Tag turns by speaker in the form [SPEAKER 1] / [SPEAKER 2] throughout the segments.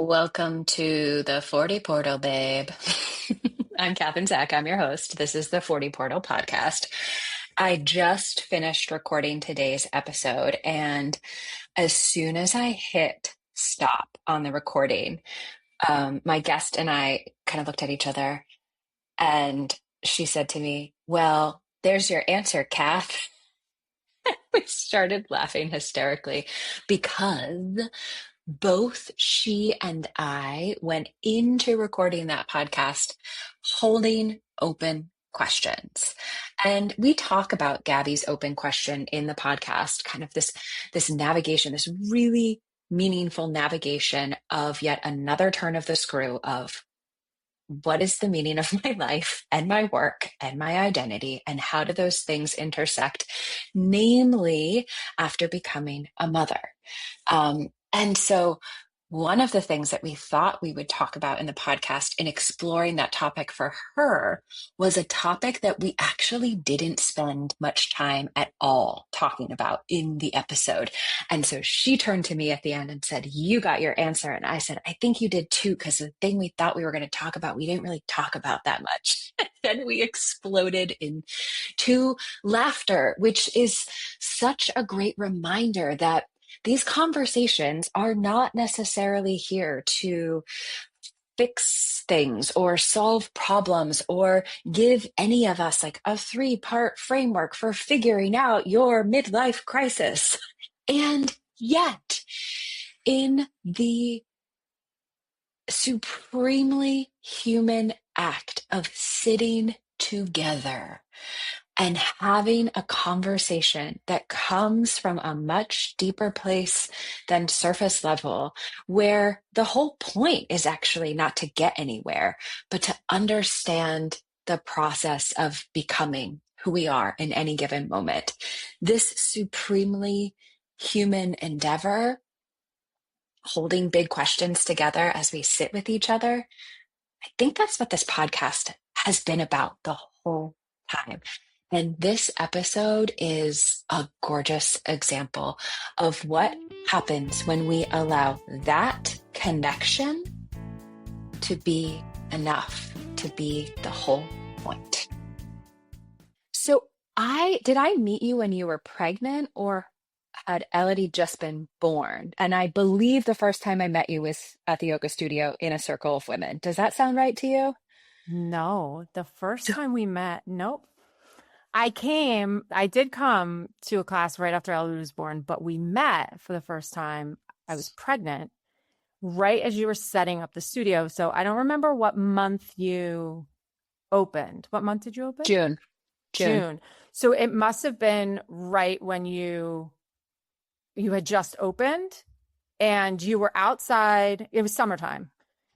[SPEAKER 1] Welcome to the 40 Portal, babe. I'm Kath and Zack. I'm your host. This is the 40 Portal podcast. I just finished recording today's episode, and as soon as I hit stop on the recording, my guest and I kind of looked at each other, and she said to me, "Well, there's your answer, Kath." We started laughing hysterically because both she and I went into recording that podcast holding open questions. And we talk about Gabby's open question in the podcast, kind of this navigation, this really meaningful navigation of yet another turn of the screw of what is the meaning of my life and my work and my identity, and how do those things intersect, namely after becoming a mother. And so one of the things that we thought we would talk about in the podcast in exploring that topic for her was a topic that we actually didn't spend much time at all talking about in the episode. And so she turned to me at the end and said, "You got your answer." And I said, "I think you did too, because the thing we thought we were going to talk about, we didn't really talk about that much." And then we exploded into laughter, which is such a great reminder that these conversations are not necessarily here to fix things or solve problems or give any of us like a three-part framework for figuring out your midlife crisis. And yet, in the supremely human act of sitting together and having a conversation that comes from a much deeper place than surface level, where the whole point is actually not to get anywhere, but to understand the process of becoming who we are in any given moment. This supremely human endeavor, holding big questions together as we sit with each other, I think that's what this podcast has been about the whole time. And this episode is a gorgeous example of what happens when we allow that connection to be enough, to be the whole point. So did I meet you when you were pregnant, or had Elodie just been born? And I believe the first time I met you was at the yoga studio in a circle of women. Does that sound right to you?
[SPEAKER 2] No, the first time we met, nope. I did come to a class right after Ellie was born, but we met for the first time. I was pregnant right as you were setting up the studio. So I don't remember what month you opened. What month did you open?
[SPEAKER 1] June.
[SPEAKER 2] So it must have been right when you had just opened and you were outside. It was summertime.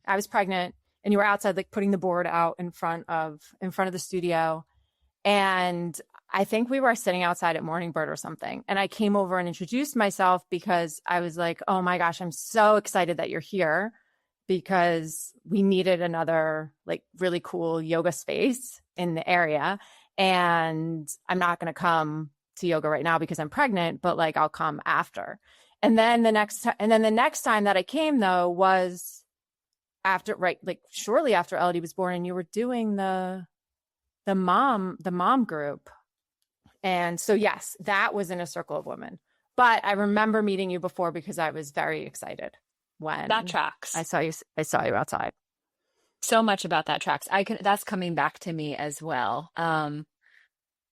[SPEAKER 2] I was pregnant and you were outside, like putting the board out in front of the studio. And I think we were sitting outside at Morning Bird or something. And I came over and introduced myself because I was like, "Oh my gosh, I'm so excited that you're here," because we needed another like really cool yoga space in the area. And I'm not going to come to yoga right now because I'm pregnant, but like I'll come after. And then the next time that I came though was after, right, like shortly after Elodie was born, and you were doing the mom group. And so, yes, that was in a circle of women, but I remember meeting you before because I was very excited when
[SPEAKER 1] That tracks.
[SPEAKER 2] I saw you outside.
[SPEAKER 1] So much about that tracks. That's coming back to me as well.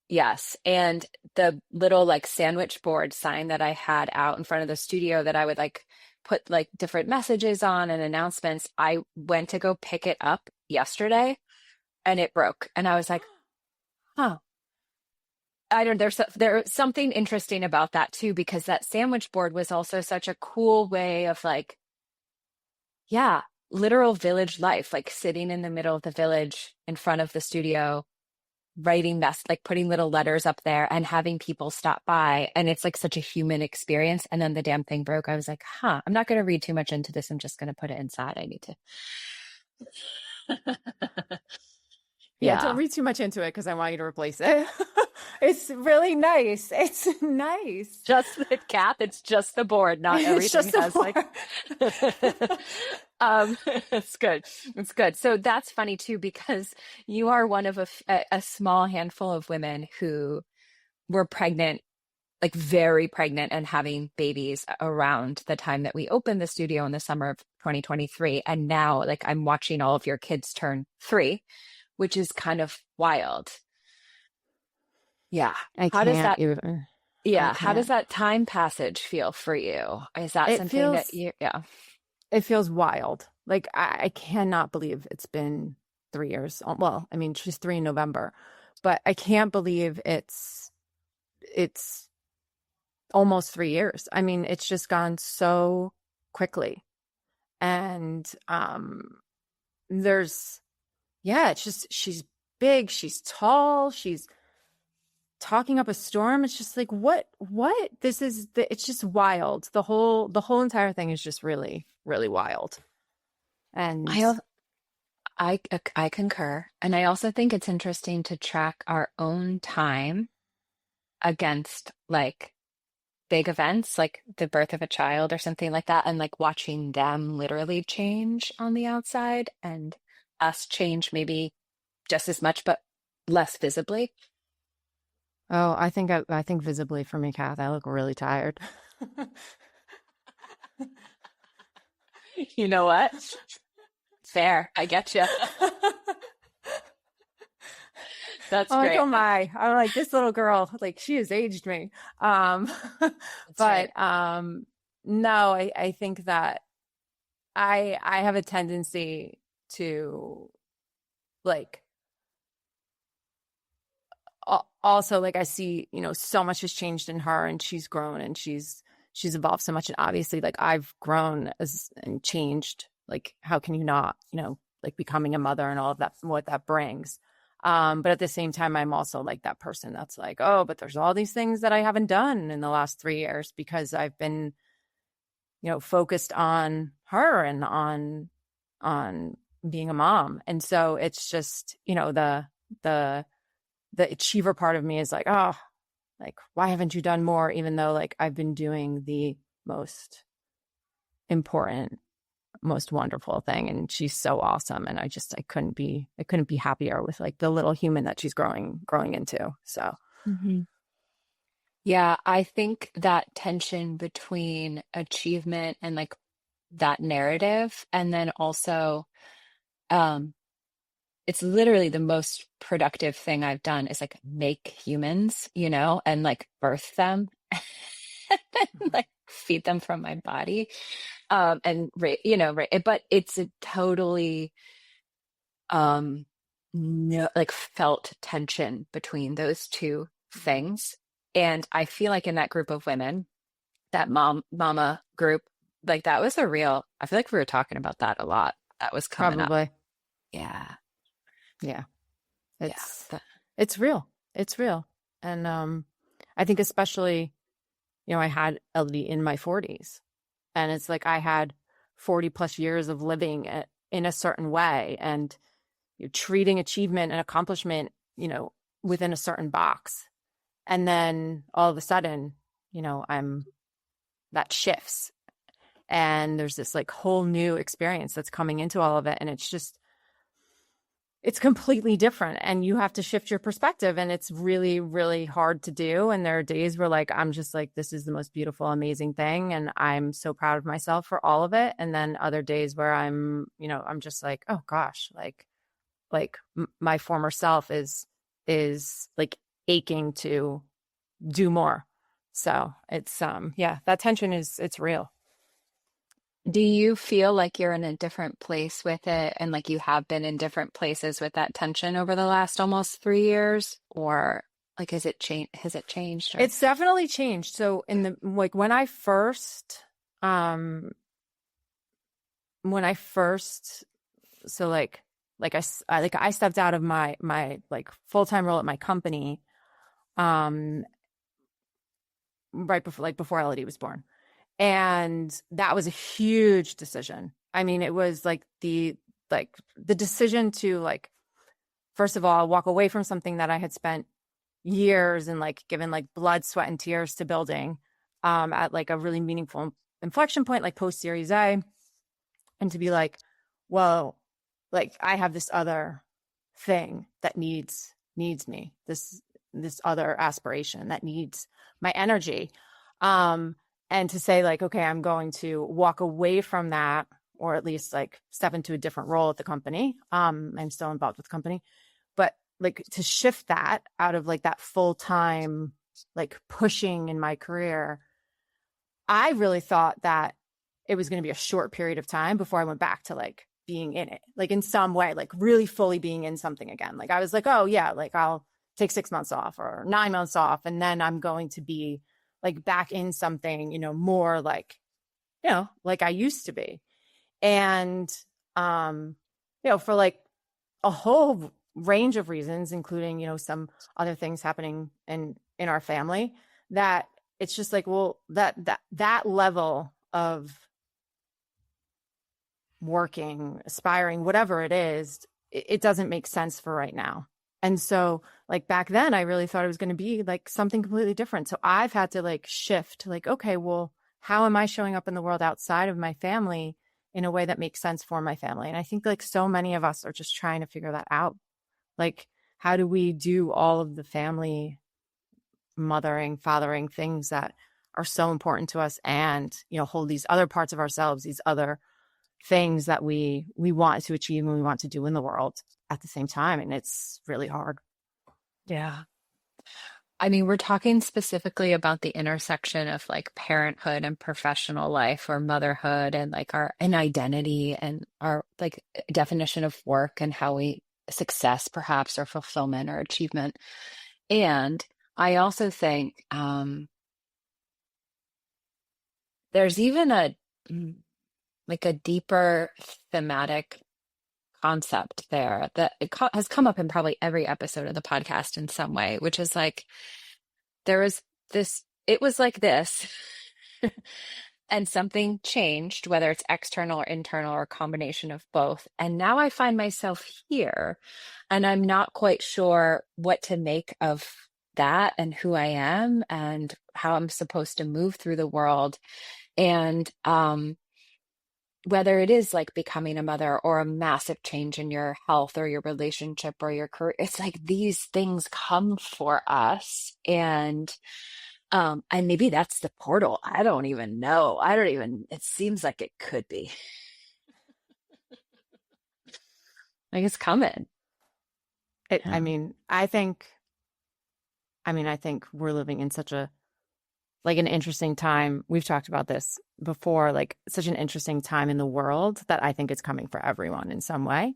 [SPEAKER 1] Yes. And the little like sandwich board sign that I had out in front of the studio that I would like put like different messages on and announcements, I went to go pick it up yesterday and it broke. And I was like, "Huh." There's something interesting about that too, because that sandwich board was also such a cool way of like, yeah, literal village life, like sitting in the middle of the village in front of the studio, writing like putting little letters up there and having people stop by. And it's like such a human experience. And then the damn thing broke. I was like, I'm not going to read too much into this. I'm just going to put it inside. I need to.
[SPEAKER 2] Yeah, don't read too much into it because I want you to replace it. It's really nice. It's nice.
[SPEAKER 1] Just the Kath, it's just the board, not everything has like It's good. It's good. So that's funny too, because you are one of a small handful of women who were pregnant, like very pregnant and having babies around the time that we opened the studio in the summer of 2023. And now, like, I'm watching all of your kids turn 3, which is kind of wild. Yeah.
[SPEAKER 2] I
[SPEAKER 1] How does
[SPEAKER 2] can't
[SPEAKER 1] that,
[SPEAKER 2] even, I
[SPEAKER 1] yeah, how does
[SPEAKER 2] can't.
[SPEAKER 1] that time passage feel for you? Is that
[SPEAKER 2] It
[SPEAKER 1] something that
[SPEAKER 2] feels,
[SPEAKER 1] you, yeah.
[SPEAKER 2] it feels wild. Like I cannot believe it's been 3 years. Well, I mean, she's 3 in November, but I can't believe it's almost 3 years. I mean, it's just gone so quickly. And there's yeah, it's just she's big, she's tall, she's talking up a storm. It's just like what? This is it's just wild. The whole entire thing is just really, really wild. And
[SPEAKER 1] I al- I concur. And I also think it's interesting to track our own time against like big events like the birth of a child or something like that, and like watching them literally change on the outside and us change maybe just as much but less visibly.
[SPEAKER 2] oh, I think visibly for me, Kath, I look really tired.
[SPEAKER 1] You know what? Fair. I get you. That's
[SPEAKER 2] I'm like,
[SPEAKER 1] great.
[SPEAKER 2] oh my, I'm like this little girl, like she has aged me. Um,
[SPEAKER 1] That's right.
[SPEAKER 2] but no, I think that I have a tendency to like also like I see, so much has changed in her and she's grown and she's evolved so much. And obviously like I've grown as and changed. Like how can you not, like becoming a mother and all of that, what that brings. But at the same time, I'm also like that person that's like, oh, but there's all these things that I haven't done in the last 3 years because I've been, focused on her and on being a mom. And so it's just, the the achiever part of me is like, oh, like, why haven't you done more? Even though like I've been doing the most important, most wonderful thing. And she's so awesome. And I couldn't be happier with like the little human that she's growing into. So
[SPEAKER 1] Mhm. Yeah, I think that tension between achievement and like that narrative, and then also, um, it's literally the most productive thing I've done is like make humans, and like birth them, like feed them from my body. And but it's a totally um no like felt tension between those two things. And I feel like in that group of women, that mama group, like that was a real, I feel like we were talking about that a lot. That was coming up.
[SPEAKER 2] probably,
[SPEAKER 1] Yeah.
[SPEAKER 2] yeah,
[SPEAKER 1] Yeah.
[SPEAKER 2] it's it's real. It's real. And I think especially, I had Elodie in my 40s. And it's like I had 40 plus years of living in a certain way and you're treating achievement and accomplishment, within a certain box. And then all of a sudden, I'm that shifts and there's this like whole new experience that's coming into all of it. And it's completely different and you have to shift your perspective and it's really, really hard to do. And there are days where like, I'm just like, this is the most beautiful, amazing thing. And I'm so proud of myself for all of it. And then other days where I'm just like, oh gosh, my former self is like aching to do more. So it's yeah, that tension it's real.
[SPEAKER 1] Do you feel like you're in a different place with it, and like you have been in different places with that tension over the last almost 3 years? Or like has it changed or
[SPEAKER 2] It's definitely changed. So in the like um when I first so like I stepped out of my like full-time role at my company um right before Elodie was born. And that was a huge decision. I mean, it was like the decision to like first of all walk away from something that I had spent years and like given like blood, sweat, and tears to building at like a really meaningful inflection point, like post Series A. and to be like, well, like I have this other thing that needs me, this other aspiration that needs my energy. Um, and to say like, okay, I'm going to walk away from that, or at least like step into a different role at the company. I'm still involved with the company, but like to shift that out of like that full-time, like pushing in my career, I really thought that it was going to be a short period of time before I went back to like being in it, like in some way, like really fully being in something again. Like I was like, oh yeah, like I'll take 6 months off or 9 months off. And then I'm going to be like back in something, more like, like I used to be. And, um, for like a whole range of reasons, including, some other things happening in our family, that it's just like, well, that level of working, aspiring, whatever it is, it doesn't make sense for right now. And so like back then I really thought it was going to be like something completely different. So I've had to like shift, like, okay, well, how am I showing up in the world outside of my family in a way that makes sense for my family? And I think like so many of us are just trying to figure that out. Like, how do we do all of the family mothering, fathering things that are so important to us, and, hold these other parts of ourselves, these other things that we want to achieve and we want to do in the world at the same time. And it's really hard.
[SPEAKER 1] Yeah. I mean, we're talking specifically about the intersection of like parenthood and professional life, or motherhood, and like our an identity and our like definition of work and how we success perhaps, or fulfillment or achievement. And I also think there's even mm, like a deeper thematic concept there that has come up in probably every episode of the podcast in some way, which is like there was this, it was like this, and something changed, whether it's external or internal or a combination of both. And now I find myself here, and I'm not quite sure what to make of that and who I am and how I'm supposed to move through the world. And whether it is like becoming a mother or a massive change in your health or your relationship or your career, it's like these things come for us. And maybe that's the portal. I don't even know. It seems like it could be. Like it's coming.
[SPEAKER 2] I
[SPEAKER 1] Yeah.
[SPEAKER 2] mean, I think we're living in such a like an interesting time. We've talked about this before, like such an interesting time in the world that I think it's coming for everyone in some way.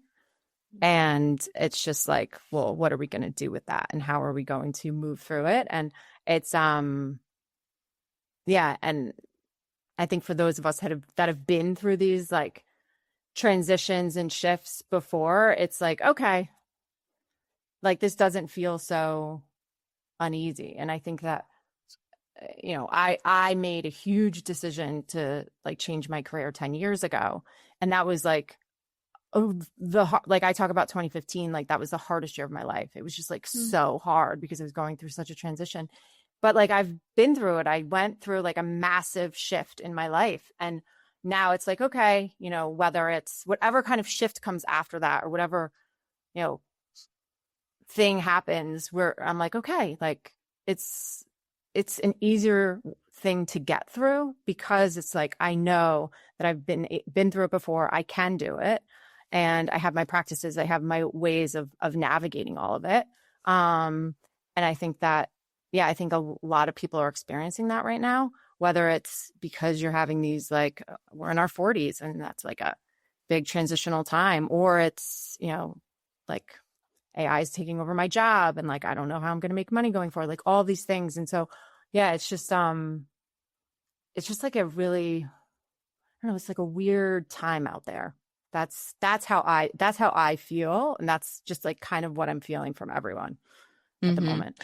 [SPEAKER 2] And it's just like, well, what are we going to do with that? And how are we going to move through it? And it's, yeah. And I think for those of us that have been through these like transitions and shifts before, it's like, okay, like this doesn't feel so uneasy. And I think that, I made a huge decision to like change my career 10 years ago. And that was like, oh, like I talk about 2015, like that was the hardest year of my life. It was just like
[SPEAKER 1] Mm.
[SPEAKER 2] so hard because I was going through such a transition. But like I've been through it. I went through like a massive shift in my life. And now it's like, okay, whether it's whatever kind of shift comes after that, or whatever, you know, thing happens, where I'm like, okay, like it's an easier thing to get through, because it's like I know that I've been through it before. I can do it, and I have my practices. I have my ways of navigating all of it. And I think that, yeah, I think a lot of people are experiencing that right now. Whether it's because you're having these like we're in our 40s and that's like a big transitional time, or it's like AI is taking over my job and like I don't know how I'm going to make money going forward, like all these things. And so yeah, it's just like a really, I don't know, it's like a weird time out there. That's how I feel, and that's just like kind of what I'm feeling from everyone at the
[SPEAKER 1] Hmm.
[SPEAKER 2] moment.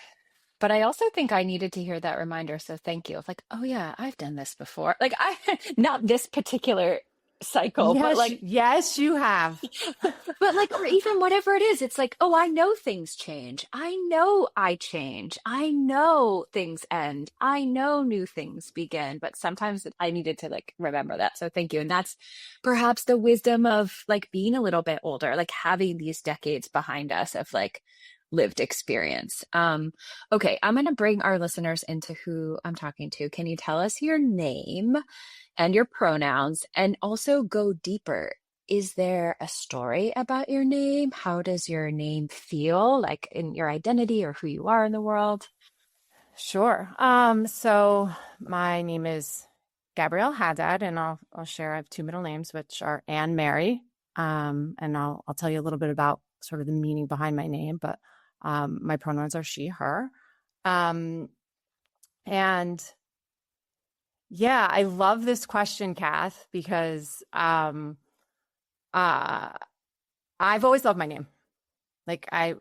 [SPEAKER 1] But I also think I needed to hear that reminder. So thank you. Of like, oh yeah, I've done this before. Like I, not this particular. cycle, but
[SPEAKER 2] Yes,
[SPEAKER 1] like
[SPEAKER 2] yes, you have.
[SPEAKER 1] but like, or even whatever it is, it's like, oh, I know things change. I know I change. I know things end. I know new things begin. But sometimes I needed to like remember that. So thank you. And that's perhaps the wisdom of like being a little bit older, like having these decades behind us of like lived experience. Okay, I'm gonna bring our listeners into who I'm talking to. Can you tell us your name and your pronouns and also go deeper? Is there a story about your name? How does your name feel like in your identity or who you are in the world?
[SPEAKER 2] Sure. So my name is Gabrielle Haddad, and I'll share. I have two middle names, which are Anne Mary. And I'll tell you a little bit about sort of the meaning behind my name, but my pronouns are she, her. Um, and yeah, I love this question, Kath, because uh, I've always loved my name. Like I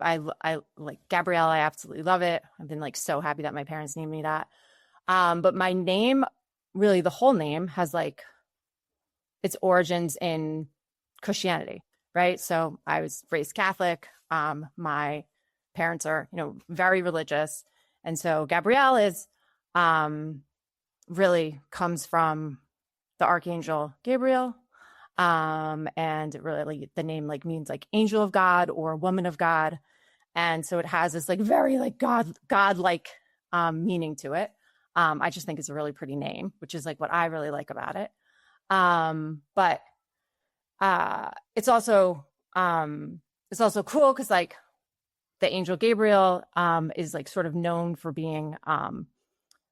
[SPEAKER 2] like Gabrielle. I absolutely love it. I've been like so happy that my parents named me that. But my name, really, the whole name has like its origins in Christianity, right? So I was raised Catholic. My parents are, very religious, and so Gabrielle is really comes from the archangel Gabriel. And really the name like means like angel of God or woman of God. And so it has this like very like God-like meaning to it. I just think it's a really pretty name, which is like what I really like about it. But it's also cool because like the angel Gabriel is like sort of known for being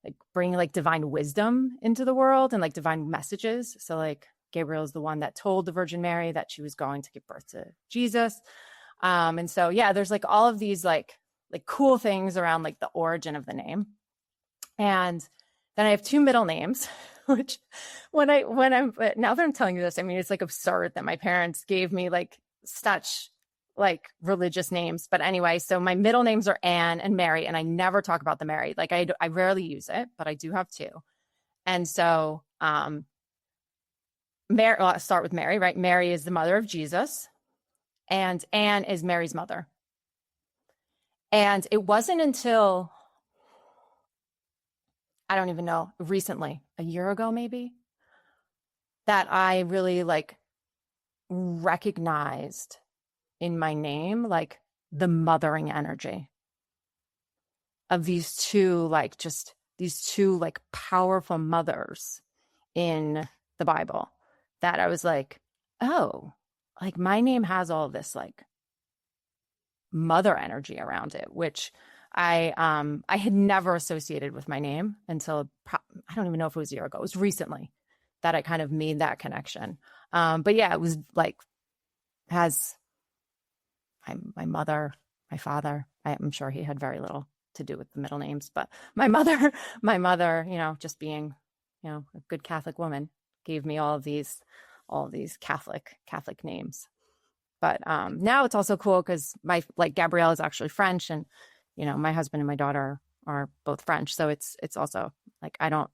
[SPEAKER 2] like bringing like divine wisdom into the world and like divine messages. So like Gabriel is the one that told the Virgin Mary that she was going to give birth to Jesus. And so yeah, there's like all of these like cool things around like the origin of the name. And then I have two middle names, which when I'm now that I'm telling you this, I mean it's like absurd that my parents gave me like such like religious names. But anyway, so my middle names are Anne and Mary, and I never talk about the Mary. Like I rarely use it, but I do have two. And so Mary, well, I'll start with Mary, right? Mary is the mother of Jesus, and Anne is Mary's mother. And it wasn't until I don't even know, recently, a year ago maybe, that I really like recognized in my name like the mothering energy of these two like powerful mothers in the Bible, that I was like, oh, like my name has all this like mother energy around it, which I had never associated with my name until I don't even know if it was a year ago. It was recently that I kind of made that connection. But yeah, it was like has my mother, my father. I'm sure he had very little to do with the middle names, but my mother, just being, a good Catholic woman, gave me all of these Catholic names. But now it's also cool because my like Gabrielle is actually French, and my husband and my daughter are both French, so it's also like I don't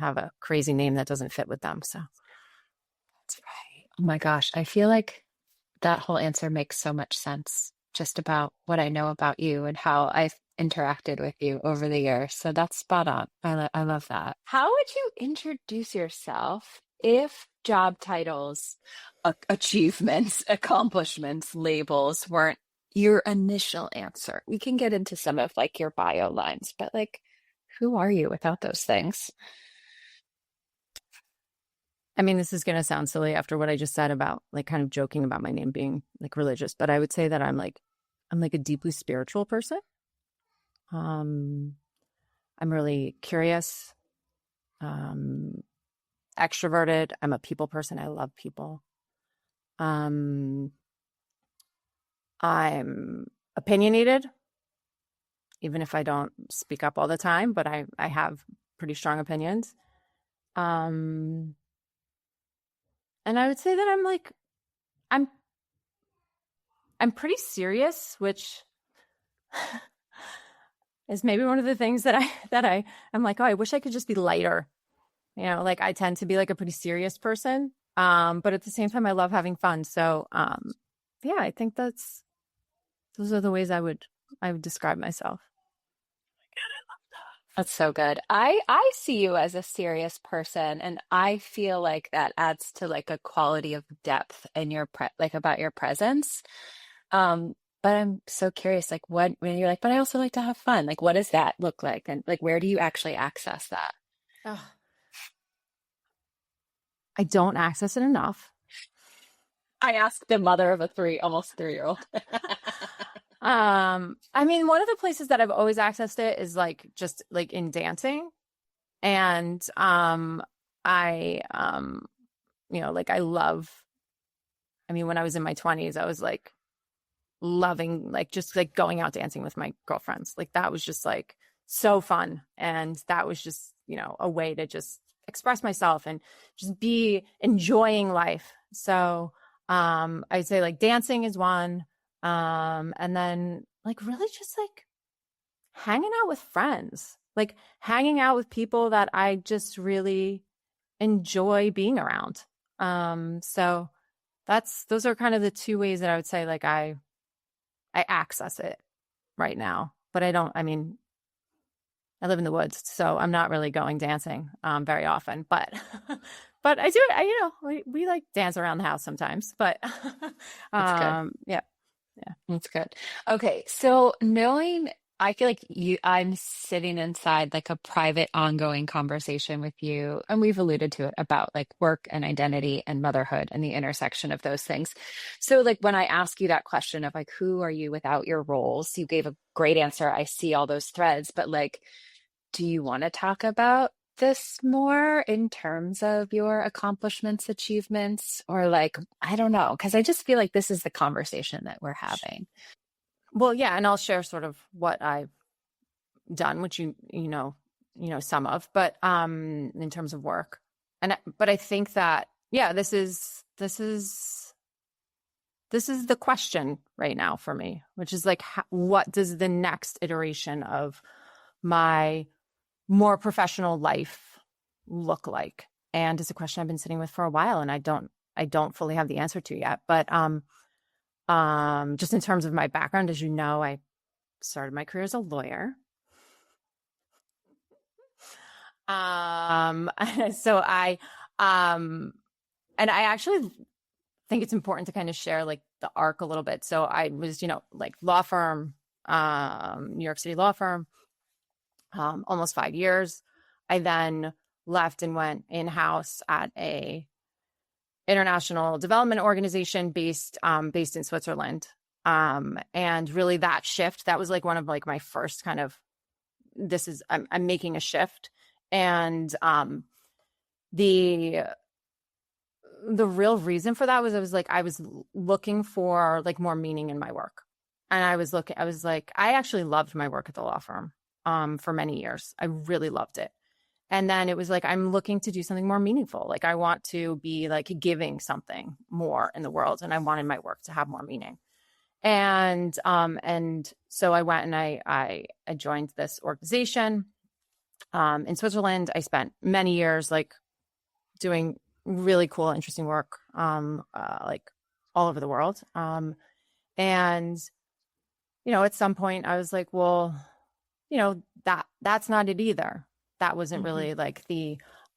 [SPEAKER 2] have a crazy name that doesn't fit with them. So
[SPEAKER 1] That's right. Oh my gosh. I feel like that whole answer makes so much sense just about what I know about you and how I've interacted with you over the years. So that's spot on. I love that. How would you introduce yourself if job titles, achievements, accomplishments, labels weren't your initial answer? We can get into some of like your bio lines, but like, who are you without those things?
[SPEAKER 2] I mean, this is going to sound silly after what I just said about like kind of joking about my name being like religious, but I would say that I'm like a deeply spiritual person. I'm really curious, um, extroverted. I'm a people person. I love people. Um, I'm opinionated, even if I don't speak up all the time, but I have pretty strong opinions. Um, and I would say that I'm I'm pretty serious, which is maybe one of the things that I'm like, oh, I wish I could just be lighter. Like I tend to be like a pretty serious person. But at the same time, I love having fun. So, yeah, I think those are the ways I would describe myself.
[SPEAKER 1] That's so good. I see you as a serious person, and I feel like that adds to like a quality of depth in your like about your presence. Um, but I'm so curious, like what when you're like, but I also like to have fun. Like, what does that look like, and like where do you actually access that?
[SPEAKER 2] Ugh. I don't access it enough.
[SPEAKER 1] I asked the mother of a almost 3-year-old.
[SPEAKER 2] I mean, one of the places that I've always accessed it is like just like in dancing. And I like I love, I mean, when I was in my 20s, I was like loving like just like going out dancing with my girlfriends. Like that was just like so fun. And that was just, a way to just express myself and just be enjoying life. So I'd say like dancing is one. And then like really just like hanging out with friends, like hanging out with people that I just really enjoy being around. So those are kind of the two ways that I would say like I access it right now. But I mean, I live in the woods, so I'm not really going dancing very often, but but I do we like dance around the house sometimes, but
[SPEAKER 1] That's good.
[SPEAKER 2] yeah. Yeah.
[SPEAKER 1] That's good. Okay, so knowing, I feel like I'm sitting inside like a private, ongoing conversation with you, and we've alluded to it about like work and identity and motherhood and the intersection of those things. So, like, when I ask you that question of like, who are you without your roles? You gave a great answer. I see all those threads, but like, do you want to talk about this more in terms of your accomplishments, achievements, or like, I don't know, because I just feel like this is the conversation that we're having.
[SPEAKER 2] Well, yeah, and I'll share sort of what I've done, which some of, but in terms of work. But I think that yeah, this is the question right now for me, which is like what does the next iteration of my more professional life look like? And it's a question I've been sitting with for a while, and I don't fully have the answer to yet. But just in terms of my background, as you know, I started my career as a lawyer. So and I actually think it's important to kind of share like the arc a little bit. So I was, like law firm, New York City law firm, almost 5 years. I then left and went in-house at a international development organization based in Switzerland. And really that shift, that was like one of like my first kind of, I'm making a shift. And the real reason for that was I was looking for like more meaning in my work. And I was like, I actually loved my work at the law firm for many years. I really loved it. And then it was like, I'm looking to do something more meaningful. Like I want to be like giving something more in the world. And I wanted my work to have more meaning. And so I went and I joined this organization in Switzerland. I spent many years like doing really cool, interesting work, like all over the world. And, at some point I was like, well, that's not it either. That wasn't really like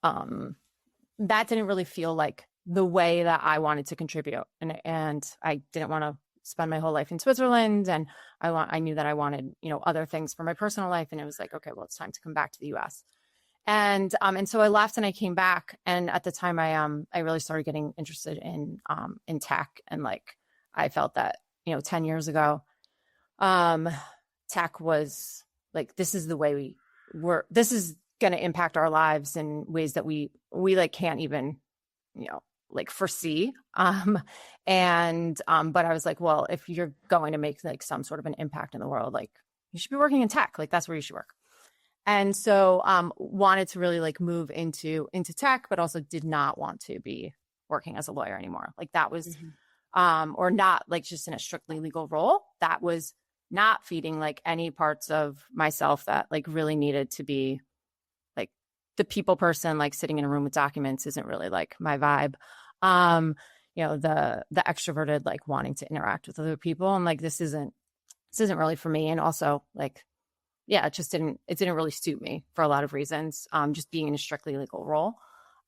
[SPEAKER 2] that didn't really feel like the way that I wanted to contribute. And I didn't want to spend my whole life in Switzerland. And I knew that I wanted, other things for my personal life. And it was like, okay, well, it's time to come back to the US. And so I left and I came back. And at the time I really started getting interested in tech. And like, I felt that, 10 years ago, tech was like, this is the way this is going to impact our lives in ways that we like can't even, like foresee. But I was like, well, if you're going to make like some sort of an impact in the world, like you should be working in tech. Like that's where you should work. And so wanted to really like move into tech, but also did not want to be working as a lawyer anymore. Like that was or not like just in a strictly legal role. That was not feeding like any parts of myself that like really needed to be like the people person, like sitting in a room with documents isn't really like my vibe. The extroverted, like wanting to interact with other people. And like, this isn't really for me. And also like, yeah, it didn't really suit me for a lot of reasons. Just being in a strictly legal role.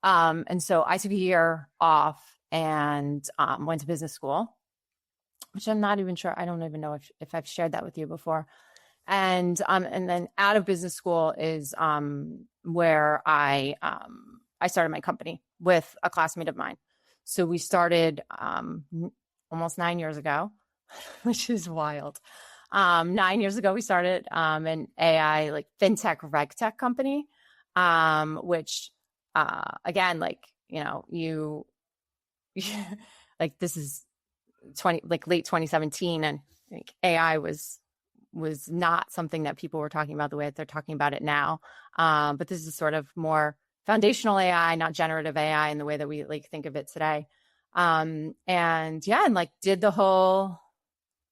[SPEAKER 2] And so I took a year off and went to business school, which I'm not even sure. I don't even know if I've shared that with you before. And then out of business school is where I started my company with a classmate of mine. So we started almost 9 years ago, which is wild. 9 years ago, we started an AI like fintech regtech company, which again, like you like this is late 2017, and like, AI was not something that people were talking about the way that they're talking about it now. But this is sort of more foundational AI, not generative AI in the way that we like think of it today. And like did the whole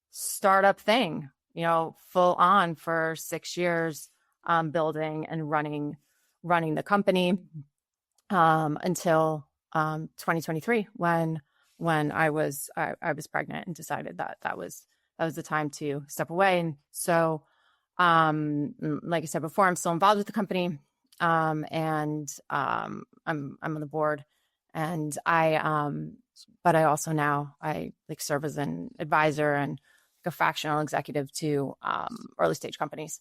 [SPEAKER 2] startup thing, full on for 6 years, building and running the company, until 2023 when I was pregnant and decided that was the time to step away. And so, like I said before, I'm still involved with the company, and I'm on the board, and but I also now I like serve as an advisor and like a fractional executive to early stage companies.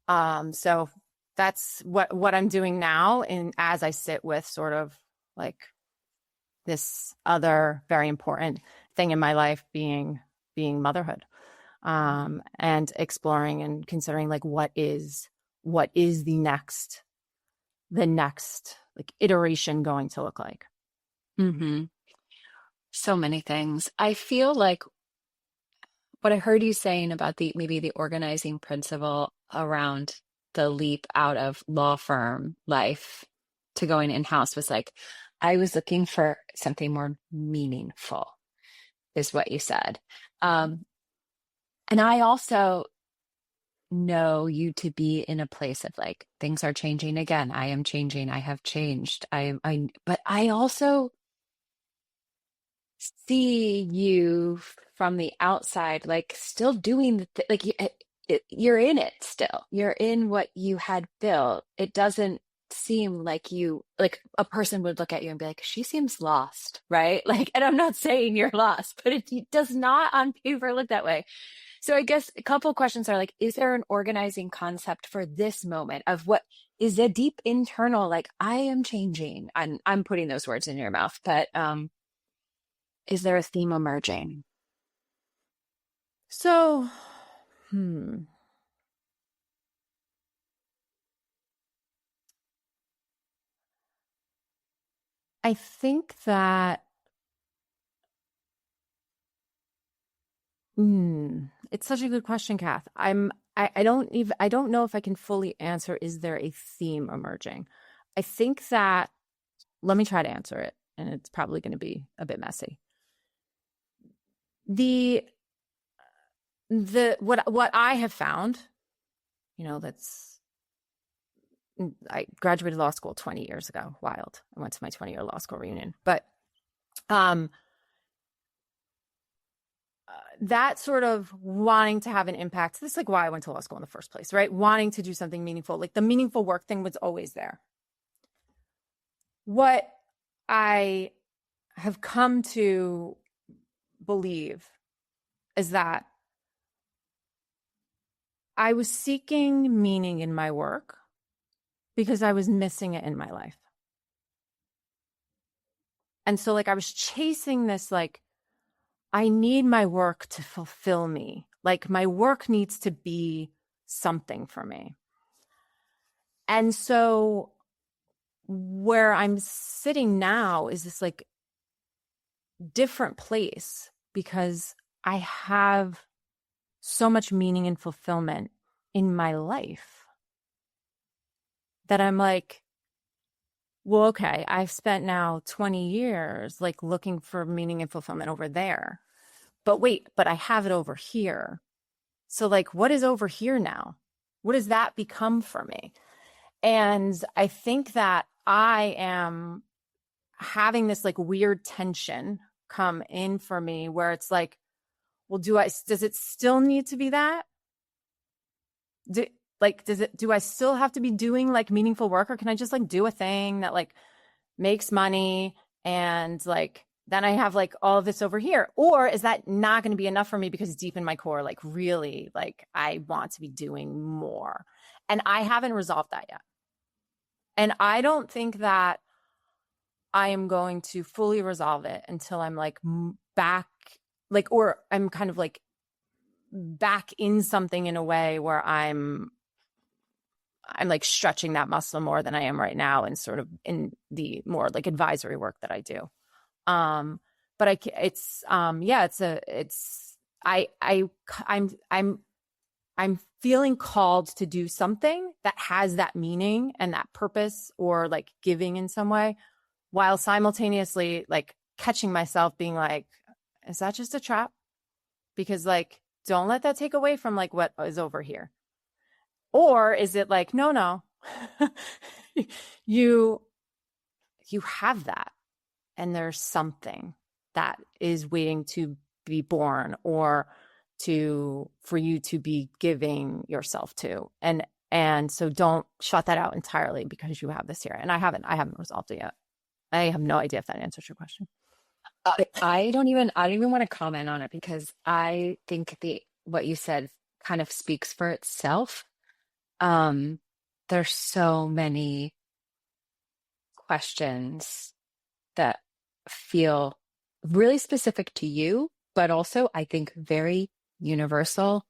[SPEAKER 2] So that's what I'm doing now, and as I sit with sort of like this other very important thing in my life being motherhood, and exploring and considering like what is the next like iteration going to look like.
[SPEAKER 1] Hmm. So many things. I feel like what I heard you saying about maybe the organizing principle around the leap out of law firm life to going in-house was like, I was looking for something more meaningful, is what you said. And I also know you to be in a place of like, things are changing again. I am changing. I have changed. But I also see you from the outside, like still doing like you're in it still. You're in what you had built. It doesn't seem like like a person would look at you and be like, she seems lost, right? Like, and I'm not saying you're lost, but it does not on paper look that way. So I guess a couple of questions are like, is there an organizing concept for this moment of what is a deep internal, like, I am changing? I'm putting those words in your mouth, but is there a theme emerging?
[SPEAKER 2] So, I think that it's such a good question, Kath. I don't know if I can fully answer, is there a theme emerging? I think that, let me try to answer it, and it's probably going to be a bit messy. What I have found, I graduated law school 20 years ago. Wild. I went to my 20-year law school reunion. But that sort of wanting to have an impact, this is like why I went to law school in the first place, right? Wanting to do something meaningful. Like the meaningful work thing was always there. What I have come to believe is that I was seeking meaning in my work because I was missing it in my life. And so like I was chasing this, like, I need my work to fulfill me. Like my work needs to be something for me. And so where I'm sitting now is this like different place because I have so much meaning and fulfillment in my life that I'm like, well, okay, I've spent now 20 years like looking for meaning and fulfillment over there. But wait, but I have it over here. So like, what is over here now? What does that become for me? And I think that I am having this like weird tension come in for me where it's like, well, does it still need to be that? Do I still have to be doing like meaningful work, or can I just like do a thing that like makes money and like then I have like all of this over here? Or is that not going to be enough for me because deep in my core, like really, like I want to be doing more. And I haven't resolved that yet. And I don't think that I am going to fully resolve it until I'm like back, like, or I'm kind of like back in something in a way where I'm like stretching that muscle more than I am right now, and sort of in the more like advisory work that I do. But I'm feeling called to do something that has that meaning and that purpose, or like giving in some way, while simultaneously like catching myself being like, is that just a trap? Because like, don't let that take away from like what is over here. Or is it like, no, you have that, and there's something that is waiting to be born, or for you to be giving yourself to. And so don't shut that out entirely because you have this here. And I haven't resolved it yet. I have no idea if that answers your question.
[SPEAKER 1] I don't even want to comment on it because I think what you said kind of speaks for itself. Um, there's so many questions that feel really specific to you, but also I think very universal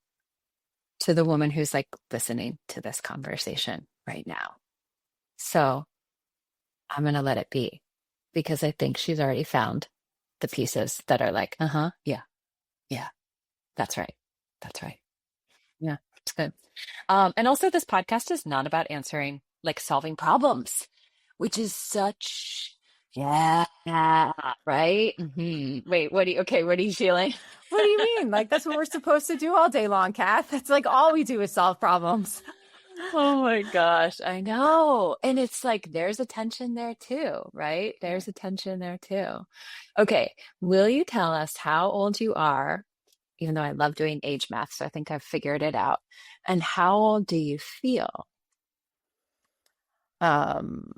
[SPEAKER 1] to the woman who's like listening to this conversation right now. So I'm going to let it be because I think she's already found the pieces that are like, uh-huh, yeah, yeah, that's right. That's right. Yeah, it's good. And also this podcast is not about answering, like solving problems, which is such, yeah, right? Wait, what are you feeling?
[SPEAKER 2] What do you mean? Like, that's what we're supposed to do all day long, Kath. That's like all we do is solve problems.
[SPEAKER 1] Oh my gosh, I know. And it's like there's a tension there too, right?
[SPEAKER 2] Yeah.
[SPEAKER 1] There's a tension there too. Okay, will you tell us how old you are? Even though I love doing age math, so I think I've figured it out. And how old do you feel?
[SPEAKER 2] Um,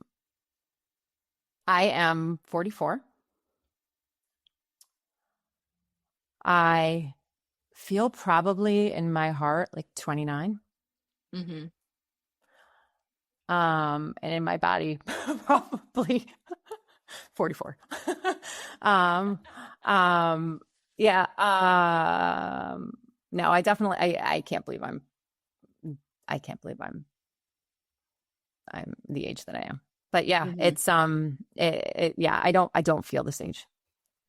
[SPEAKER 2] I am 44. I feel probably in my heart like 29.
[SPEAKER 1] Hmm.
[SPEAKER 2] And in my body probably 44. um, um, yeah. No, I can't believe I'm the age that I am. But yeah,
[SPEAKER 1] Hmm.
[SPEAKER 2] it's yeah, I don't feel this age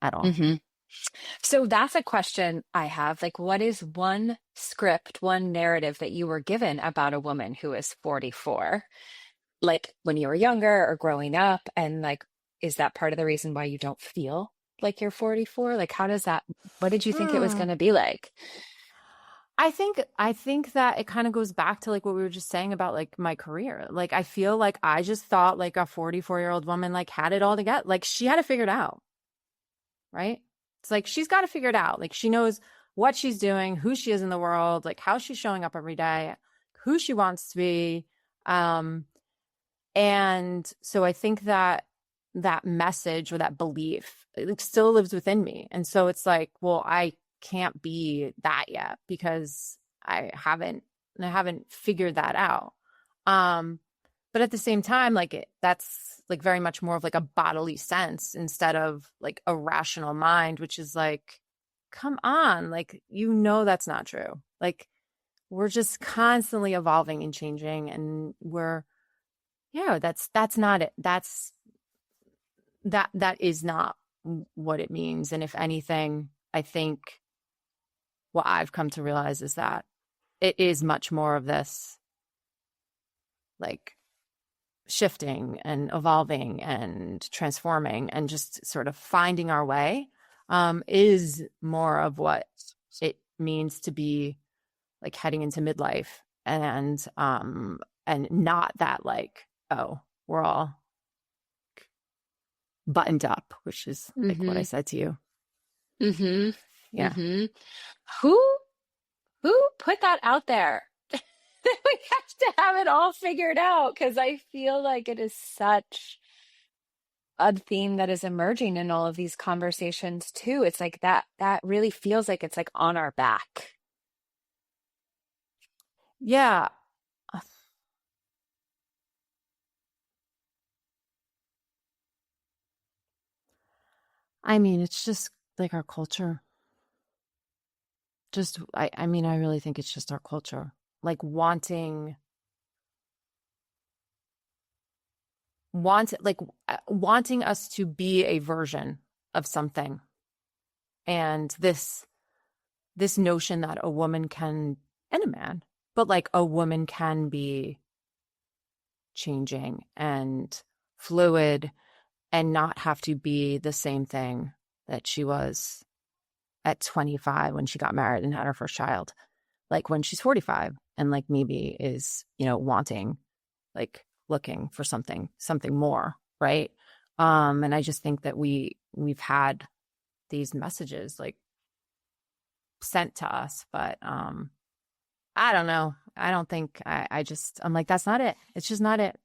[SPEAKER 2] at all.
[SPEAKER 1] Hmm. So that's a question I have. Like, what is one script, one narrative that you were given about a woman who is 44? Like when you were younger or growing up? And like, is that part of the reason why you don't feel like you're 44? Like, what did you think it was
[SPEAKER 2] Hmm.
[SPEAKER 1] going to be like?
[SPEAKER 2] I think that it kind of goes back to like what we were just saying about like my career. Like I feel like I just thought like a 44-year-old woman like had it all together. Like she had it figured out, right? It's like she's got to figure it out. Like she knows what she's doing, who she is in the world, like how she's showing up every day, who she wants to be. Um, and so I think that that message or that belief it still lives within me. And so it's like, well, I can't be that yet because I haven't figured that out. Um, but at the same time, like that's like very much more of like a bodily sense instead of like a rational mind, which is like, come on, like that's not true. Like we're just constantly evolving and changing, and that's not it. That is not what it means. And if anything, I think what I've come to realize is that it is much more of this like shifting and evolving and transforming and just sort of finding our way, is more of what it means to be like heading into midlife, and not that like, oh, we're all buttoned up, which is like what I
[SPEAKER 1] Mm-hmm.
[SPEAKER 2] said to you.
[SPEAKER 1] Mm-hmm.
[SPEAKER 2] Yeah.
[SPEAKER 1] Mm-hmm. Who who put that out there? That we have to have it all figured out because I feel like it is such a theme that is emerging in all of these conversations too. It's like that really feels like it's like on our back.
[SPEAKER 2] Yeah. I mean, it's just like our culture. Just, I mean, I really think it's just our culture, like wanting us to be a version of something. And this notion that a woman can, and a man, but like a woman can be changing and fluid and not have to be the same thing that she was at 25 when she got married and had her first child, like when she's 45 and like maybe is, wanting, like looking for something more, right? And I just think that we've had these messages like sent to us, but I don't know. I don't think I'm like, that's not it. It's just not it.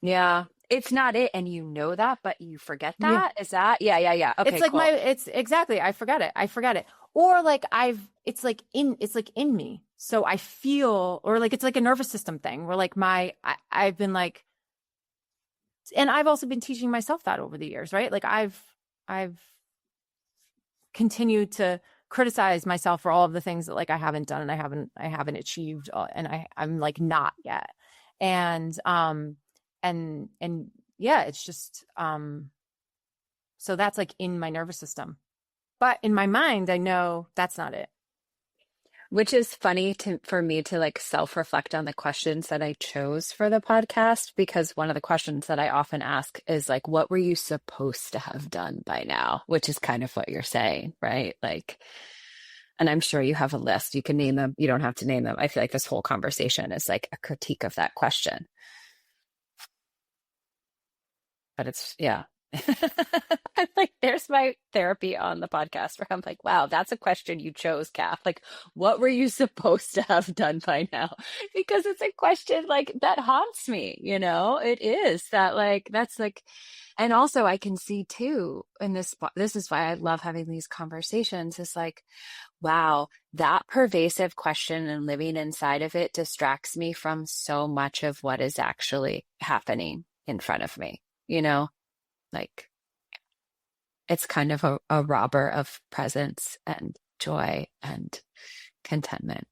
[SPEAKER 1] Yeah. It's not it, and you know that, but you forget
[SPEAKER 2] Yeah.
[SPEAKER 1] that. Is that? Yeah, yeah, yeah.
[SPEAKER 2] It's
[SPEAKER 1] Okay,
[SPEAKER 2] like
[SPEAKER 1] cool.
[SPEAKER 2] it's exactly, I forget it. Or like it's like in me. So I feel, or like, it's like a nervous system thing where like I've been like, and I've also been teaching myself that over the years, right? Like I've continued to criticize myself for all of the things that like I haven't done and I haven't achieved, and I'm like not yet. And yeah, it's just so that's like in my nervous system. But in my mind, I know that's not it.
[SPEAKER 1] Which is funny for me to like self-reflect on the questions that I chose for the podcast, because one of the questions that I often ask is like, what were you supposed to have done by now? Which is kind of what you're saying, right? Like, and I'm sure you have a list. You can name them. You don't have to name them. I feel like this whole conversation is like a critique of that question. But it's, yeah. I'm like, there's my therapy on the podcast where I'm like, wow, that's a question you chose, Kath. Like, what were you supposed to have done by now? Because it's a question like that haunts me, you know? It is that like, that's like, and also I can see too in this is why I love having these conversations. Is like, wow, that pervasive question and living inside of it distracts me from so much of what is actually happening in front of me, you know? Like, it's kind of a robber of presence and joy and contentment.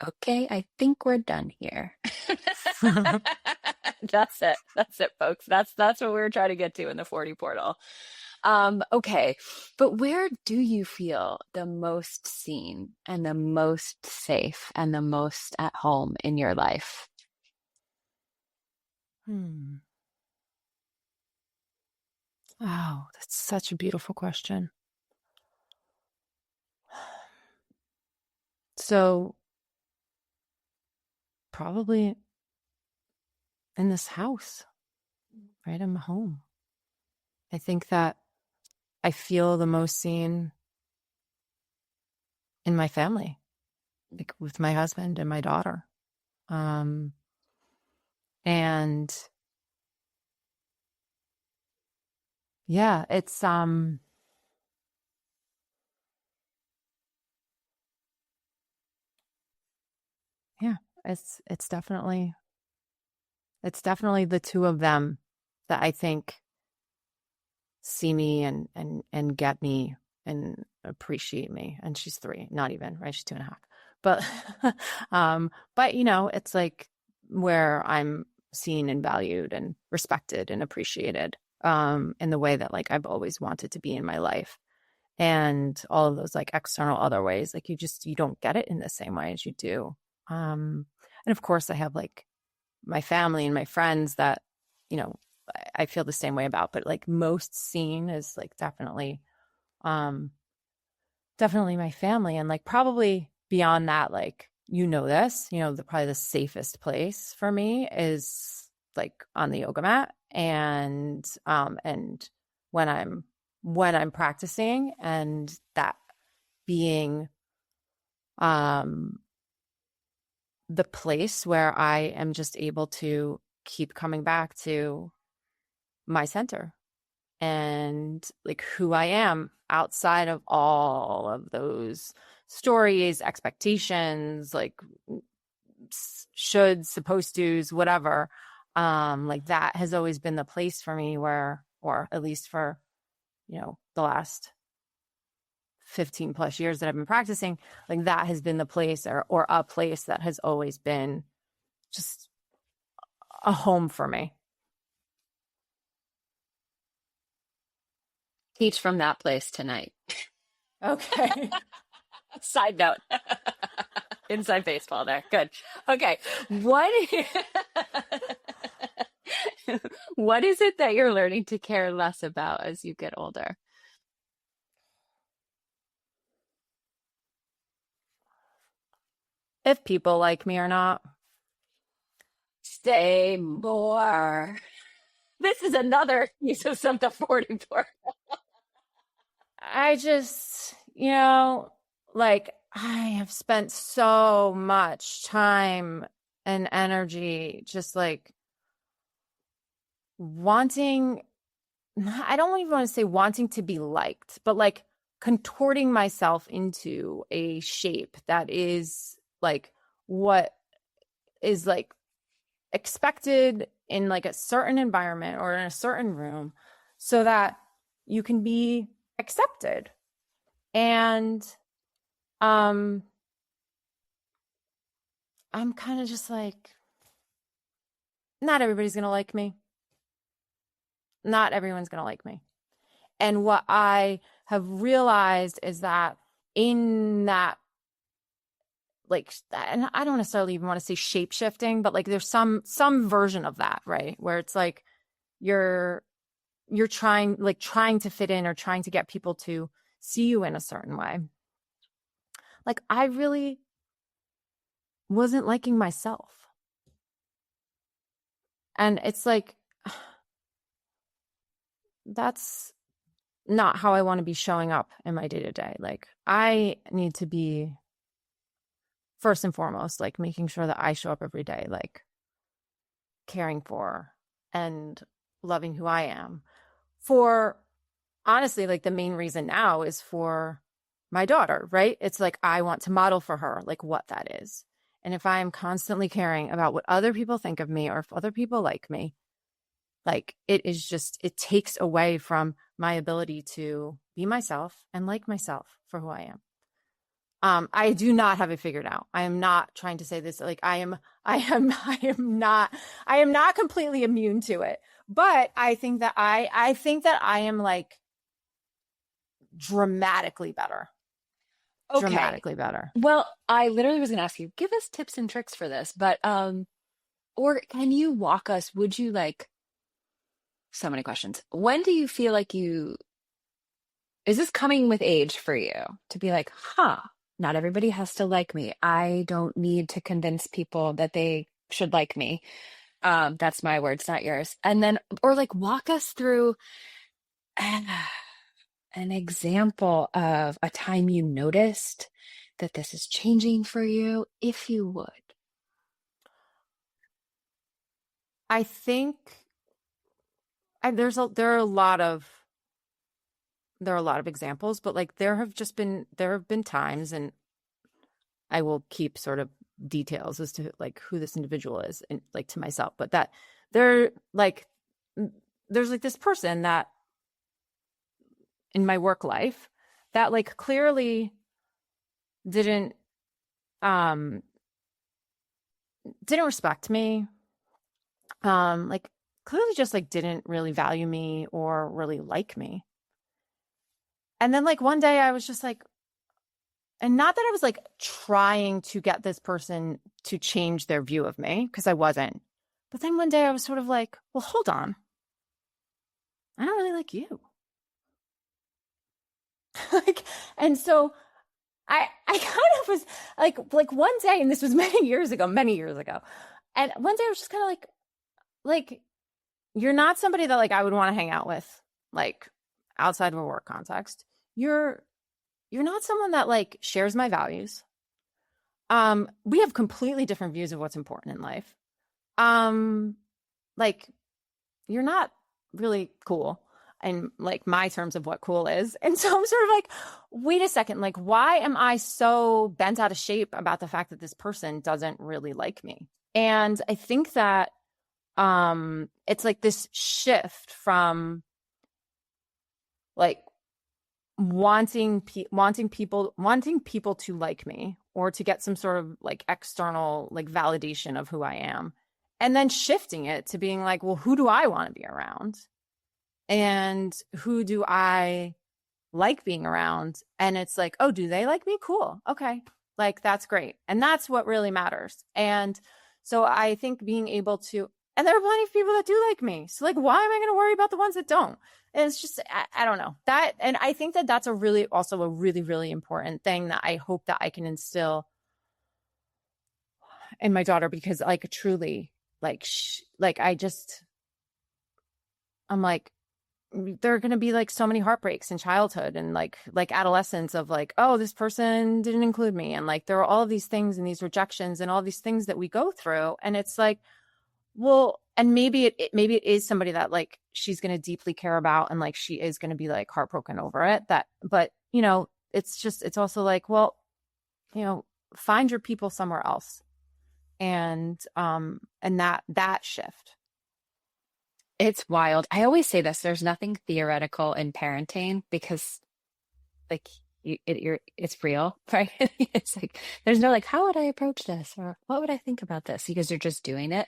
[SPEAKER 1] Okay, I think we're done here. That's it. That's it, folks. That's what we're trying to get to in the 40 portal. Okay, but where do you feel the most seen and the most safe and the most at home in your life?
[SPEAKER 2] Hmm. Oh, that's such a beautiful question. So probably in this house, right? I'm home. I think that I feel the most seen in my family, like with my husband and my daughter. Um, and yeah, yeah, it's definitely the two of them that I think see me and get me and appreciate me. And she's 3, not even, right? She's 2.5. But but it's like where I'm seen and valued and respected and appreciated in the way that like I've always wanted to be in my life. And all of those like external other ways, like you don't get it in the same way as you do. And of course I have like my family and my friends that, you know, I feel the same way about, but like most seen is like um, definitely my family. And like probably beyond that, like, this, probably the safest place for me is like on the yoga mat and when I'm practicing, and that being the place where I am just able to keep coming back to my center and like who I am outside of all of those stories, expectations, like should, supposed to's, whatever. Like that has always been the place for me where, or at least for, the last 15 plus years that I've been practicing, like that has been the place or a place that has always been just a home for me.
[SPEAKER 1] Teach from that place tonight.
[SPEAKER 2] Okay.
[SPEAKER 1] Side note. Inside baseball there. Good. Okay. What what is it that you're learning to care less about as you get older?
[SPEAKER 2] If people like me or not.
[SPEAKER 1] Say more. This is another use of some the 44.
[SPEAKER 2] I just, like I have spent so much time and energy just like wanting, I don't even want to say wanting to be liked, but like contorting myself into a shape that is like what is like expected in like a certain environment or in a certain room so that you can be accepted. And I'm kind of just like, not everybody's going to like me. Not everyone's going to like me. And what I have realized is that in that, like, and I don't necessarily even want to say shape shifting, but like there's some version of that, right? Where it's like you're trying to fit in or trying to get people to see you in a certain way. Like I really wasn't liking myself. And it's like, that's not how I want to be showing up in my day to day. Like I need to be first and foremost, like making sure that I show up every day, like caring for and loving who I am. For honestly, like the main reason now is for my daughter, right? It's like I want to model for her like what that is. And if I am constantly caring about what other people think of me or if other people like me, like it takes away from my ability to be myself and like myself for who I am. I do not have it figured out. I am not trying to say this like I am not completely immune to it. But I think that I am like dramatically better.
[SPEAKER 1] Okay.
[SPEAKER 2] Dramatically better.
[SPEAKER 1] Well, I literally was going to ask you, give us tips and tricks for this, but or can you walk us, would you like so many questions. When do you feel like is this coming with age for you to be like, not everybody has to like me. I don't need to convince people that they should like me. That's my words, not yours. And then, or like walk us through an example of a time you noticed that this is changing for you, if you would.
[SPEAKER 2] I think there are a lot of examples, but like there have been times, and I will keep sort of details as to like who this individual is and like to myself, but that there's like this person that in my work life that like clearly didn't respect me, like clearly just like didn't really value me or really like me. And then like one day I was just like, and not that I was like trying to get this person to change their view of me, because I wasn't. But then one day I was sort of like, well, hold on. I don't really like you. Like, and so I kind of was like one day, and this was many years ago. And one day I was just kind of like, you're not somebody that like I would want to hang out with, like outside of a work context, you're you're not someone that like shares my values. We have completely different views of what's important in life. Um, like you're not really cool in like my terms of what cool is. And so I'm sort of like, wait a second, like why am I so bent out of shape about the fact that this person doesn't really like me? And I think that it's like this shift from like wanting people to like me or to get some sort of like external like validation of who I am, and then shifting it to being like, well, who do I want to be around and who do I like being around? And it's like, oh, do they like me? Cool, okay, like that's great, and that's what really matters. And so I think being able to, and there are plenty of people that do like me, so like why am I going to worry about the ones that don't? And it's just I don't know that. And I think that that's a really also a really really important thing that I hope that I can instill in my daughter, because like truly like like I'm like, there are going to be like so many heartbreaks in childhood and like adolescence of like, oh, this person didn't include me, and like there are all of these things and these rejections and all these things that we go through, and it's like, well, and maybe it is somebody that like she's going to deeply care about, and like she is going to be like heartbroken over it, that, but you know, it's just it's also like, well, you know, find your people somewhere else. And that shift.
[SPEAKER 1] It's wild. I always say this, there's nothing theoretical in parenting because like it's real, right? It's like there's no like how would I approach this or what would I think about this because you're just doing it.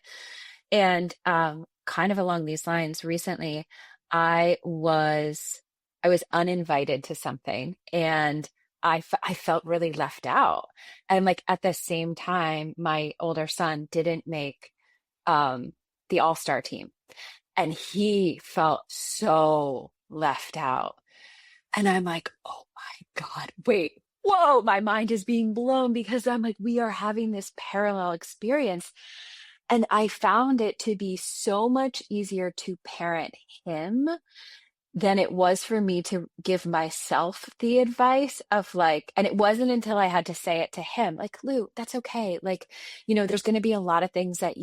[SPEAKER 1] And kind of along these lines, recently I was I was uninvited to something and I felt really left out. And like at the same time, my older son didn't make the all-star team and he felt so left out. And I'm like, oh my God, wait, whoa, my mind is being blown because I'm like, we are having this parallel experience. And I found it to be so much easier to parent him than it was for me to give myself the advice of like, and it wasn't until I had to say it to him, like, Lou, that's okay. Like, you know, there's going to be a lot of things that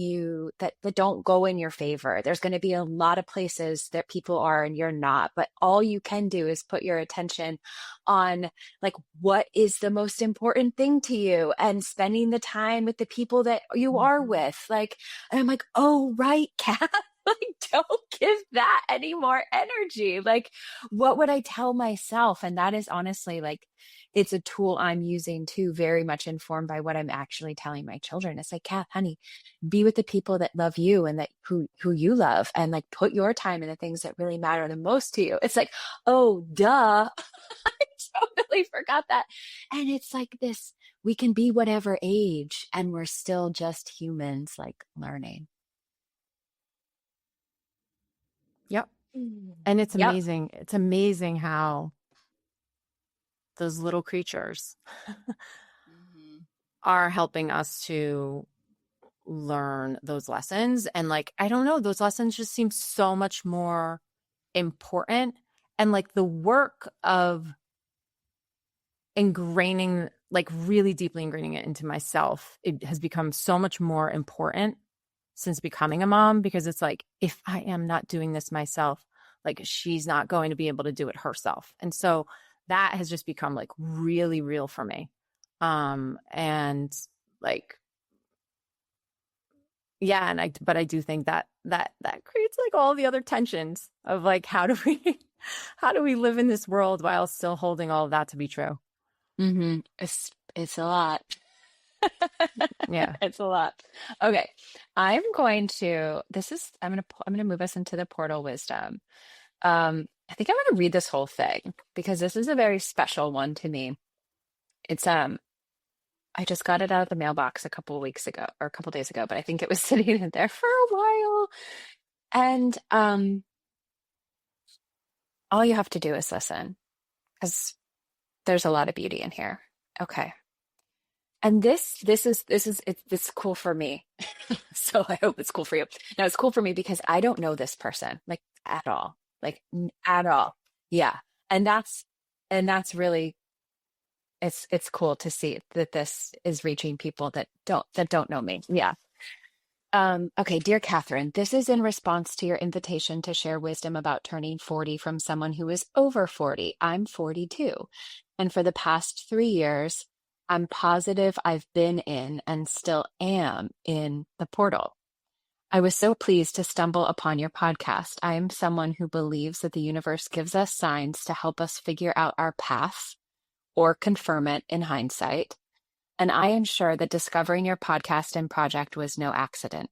[SPEAKER 1] don't go in your favor. There's going to be a lot of places that people are and you're not, but all you can do is put your attention on like, what is the most important thing to you and spending the time with the people that you are
[SPEAKER 2] Mm-hmm.
[SPEAKER 1] with. Like, and I'm like, oh, right, Kat. Like, don't give that any more energy. Like, what would I tell myself? And that is honestly like, it's a tool I'm using too, very much informed by what I'm actually telling my children. It's like, Kath, honey, be with the people that love you and that who you love, and like put your time in the things that really matter the most to you. It's like, oh, duh. I totally forgot that. And it's like this, we can be whatever age and we're still just humans, like learning.
[SPEAKER 2] Yep.
[SPEAKER 1] Mm.
[SPEAKER 2] And it's
[SPEAKER 1] Yep.
[SPEAKER 2] amazing. It's amazing how those little creatures
[SPEAKER 1] Mhm.
[SPEAKER 2] are helping us to learn those lessons. And like, I don't know, those lessons just seem so much more important. And like the work of ingraining, like really deeply ingraining it into myself, it has become so much more important since becoming a mom, because it's like, if I am not doing this myself, like she's not going to be able to do it herself. And so that has just become like really real for me. And like, yeah, and but I do think that that creates like all the other tensions of like, how do we how do we live in this world while still holding all of that to be true?
[SPEAKER 1] It's a lot.
[SPEAKER 2] Yeah.
[SPEAKER 1] It's a lot. Okay. I'm gonna move us into the portal wisdom. I think I'm gonna read this whole thing because this is a very special one to me. It's I just got it out of the mailbox a couple of weeks ago or a couple days ago, but I think it was sitting in there for a while. And all you have to do is listen because there's a lot of beauty in here. Okay. And this is cool for me. So I hope it's cool for you. Now it's cool for me because I don't know this person like at all, like at all. Yeah. And that's really, it's cool to see that this is reaching people that don't know me. Yeah. Okay, dear Catherine, this is in response to your invitation to share wisdom about turning 40 from someone who is over 40. I'm 42. And for the past 3 years, I'm positive I've been in and still am in the portal. I was so pleased to stumble upon your podcast. I am someone who believes that the universe gives us signs to help us figure out our path or confirm it in hindsight. And I am sure that discovering your podcast and project was no accident.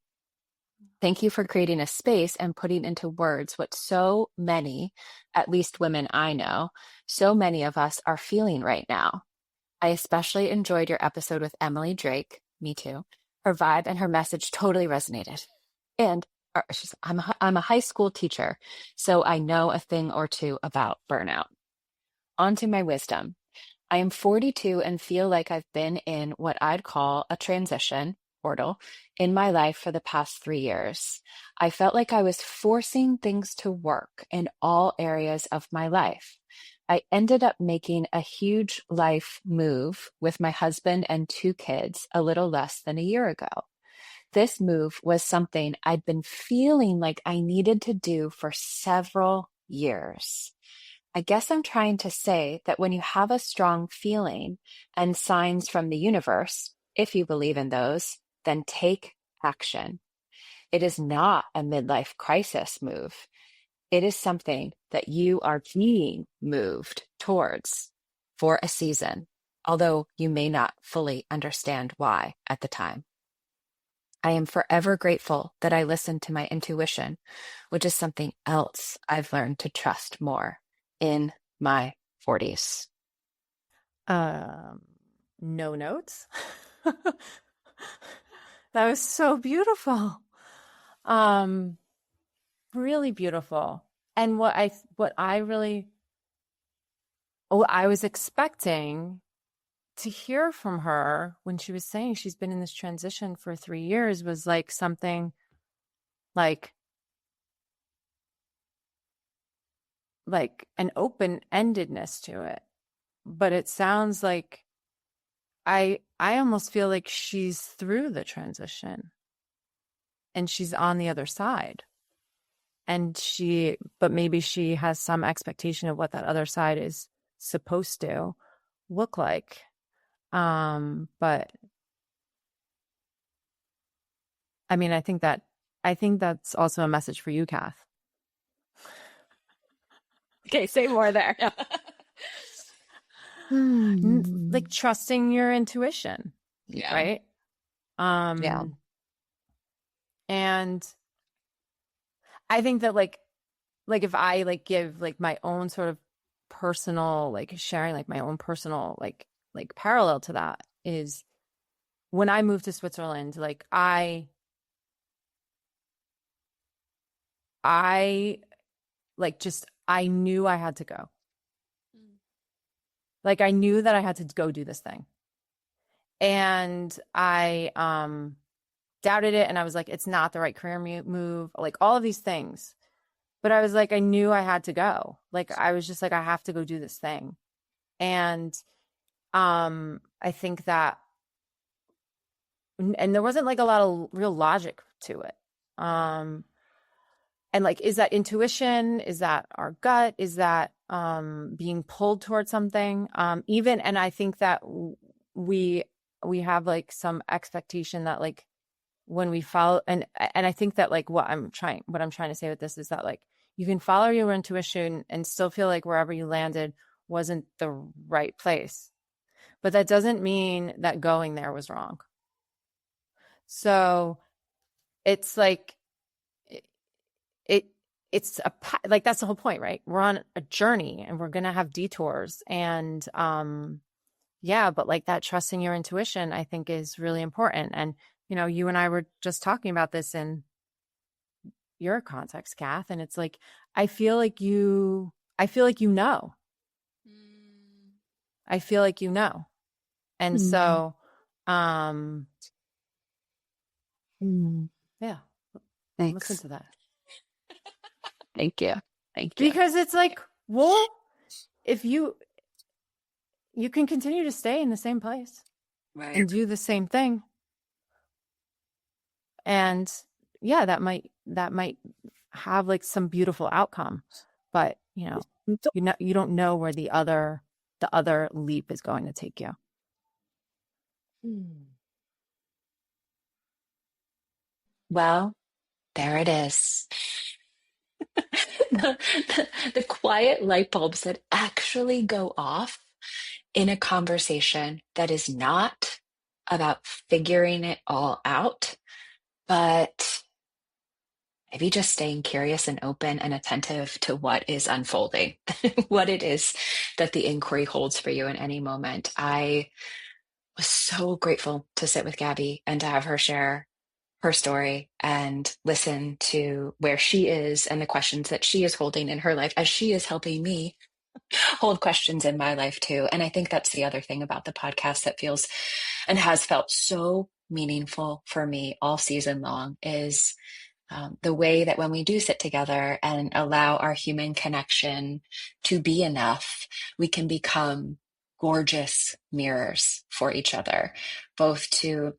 [SPEAKER 1] Thank you for creating a space and putting into words what so many, at least women I know, so many of us are feeling right now. I especially enjoyed your episode with Emily Drake. Me too. Her vibe and her message totally resonated. And I'm a high school teacher, so I know a thing or two about burnout. On to my wisdom. I am 42 and feel like I've been in what I'd call a transition portal in my life for the past 3 years. I felt like I was forcing things to work in all areas of my life. I ended up making a huge life move with my husband and 2 kids a little less than a year ago. This move was something I'd been feeling like I needed to do for several years. I guess I'm trying to say that when you have a strong feeling and signs from the universe, if you believe in those, then take action. It is not a midlife crisis move. It is something that you are being moved towards for a season, although you may not fully understand why at the time. I am forever grateful that I listened to my intuition, which is something else I've learned to trust more in my 40s.
[SPEAKER 2] Um, no notes. That was so beautiful. Um, really beautiful. And what I was expecting to hear from her when she was saying she's been in this transition for 3 years was like something like an open-endedness to it. But it sounds like I almost feel like she's through the transition and she's on the other side. And but maybe she has some expectation of what that other side is supposed to look like. But I mean, I think that's also a message for you, Kath.
[SPEAKER 1] Okay, say more there.
[SPEAKER 2] Like trusting your intuition,
[SPEAKER 1] Yeah.
[SPEAKER 2] right?
[SPEAKER 1] Yeah.
[SPEAKER 2] And I think that like if I like give like my own sort of personal like sharing like my own personal like parallel to that is when I moved to Switzerland, like I like just I knew I had to go. Like I knew that I had to go do this thing. And I doubted it and I was like it's not the right career move, like all of these things. But I was like I knew I had to go. Like I was just like I have to go do this thing. And I think that and there wasn't like a lot of real logic to it. And like is that intuition? Is that our gut? Is that being pulled towards something? Even and I think that we have like some expectation that like when we follow and I think that like what I'm trying to say with this is that like you can follow your intuition and still feel like wherever you landed wasn't the right place. But that doesn't mean that going there was wrong. So it's like it it's like that's the whole point, right? We're on a journey and we're going to have detours and yeah, but like that trusting your intuition I think is really important. And you know, you and I were just talking about this in your context, Kath, and it's like I feel like you know. I feel like you know. And so yeah,
[SPEAKER 1] Thanks.
[SPEAKER 2] listen to that.
[SPEAKER 1] Thank you. Thank you.
[SPEAKER 2] Because it's like Well, if you can continue to stay in the same place and do the same thing. And yeah, that might have like some beautiful outcome, but you don't know where the other leap is going to take you.
[SPEAKER 1] Well, there it is. The quiet light bulbs that actually go off in a conversation that is not about figuring it all out, but maybe just staying curious and open and attentive to what is unfolding, what it is that the inquiry holds for you in any moment. I was so grateful to sit with Gabby and to have her share her story and listen to where she is and the questions that she is holding in her life as she is helping me hold questions in my life too. And I think that's the other thing about the podcast that feels and has felt so meaningful for me all season long is the way that when we do sit together and allow our human connection to be enough, we can become gorgeous mirrors for each other, both to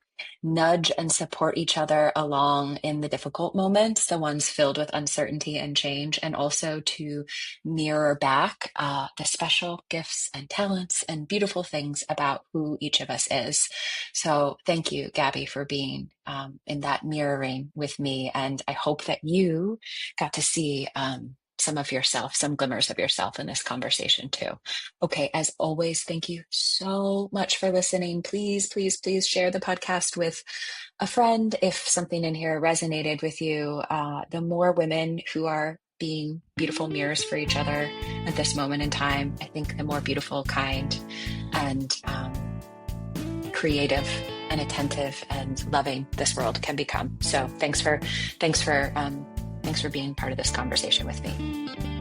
[SPEAKER 1] nudge and support each other along in the difficult moments, the ones filled with uncertainty and change, and also to mirror back the special gifts and talents and beautiful things about who each of us is. So thank you, Gabby, for being in that mirroring with me. And I hope that you got to see some of yourself, some glimmers of yourself in this conversation too. Okay, as always, thank you so much for listening. Please, please, please share the podcast with a friend if something in here resonated with you. The more women who are being beautiful mirrors for each other at this moment in time, I think the more beautiful, kind, and creative and attentive and loving this world can become. So thanks for being part of this conversation with me.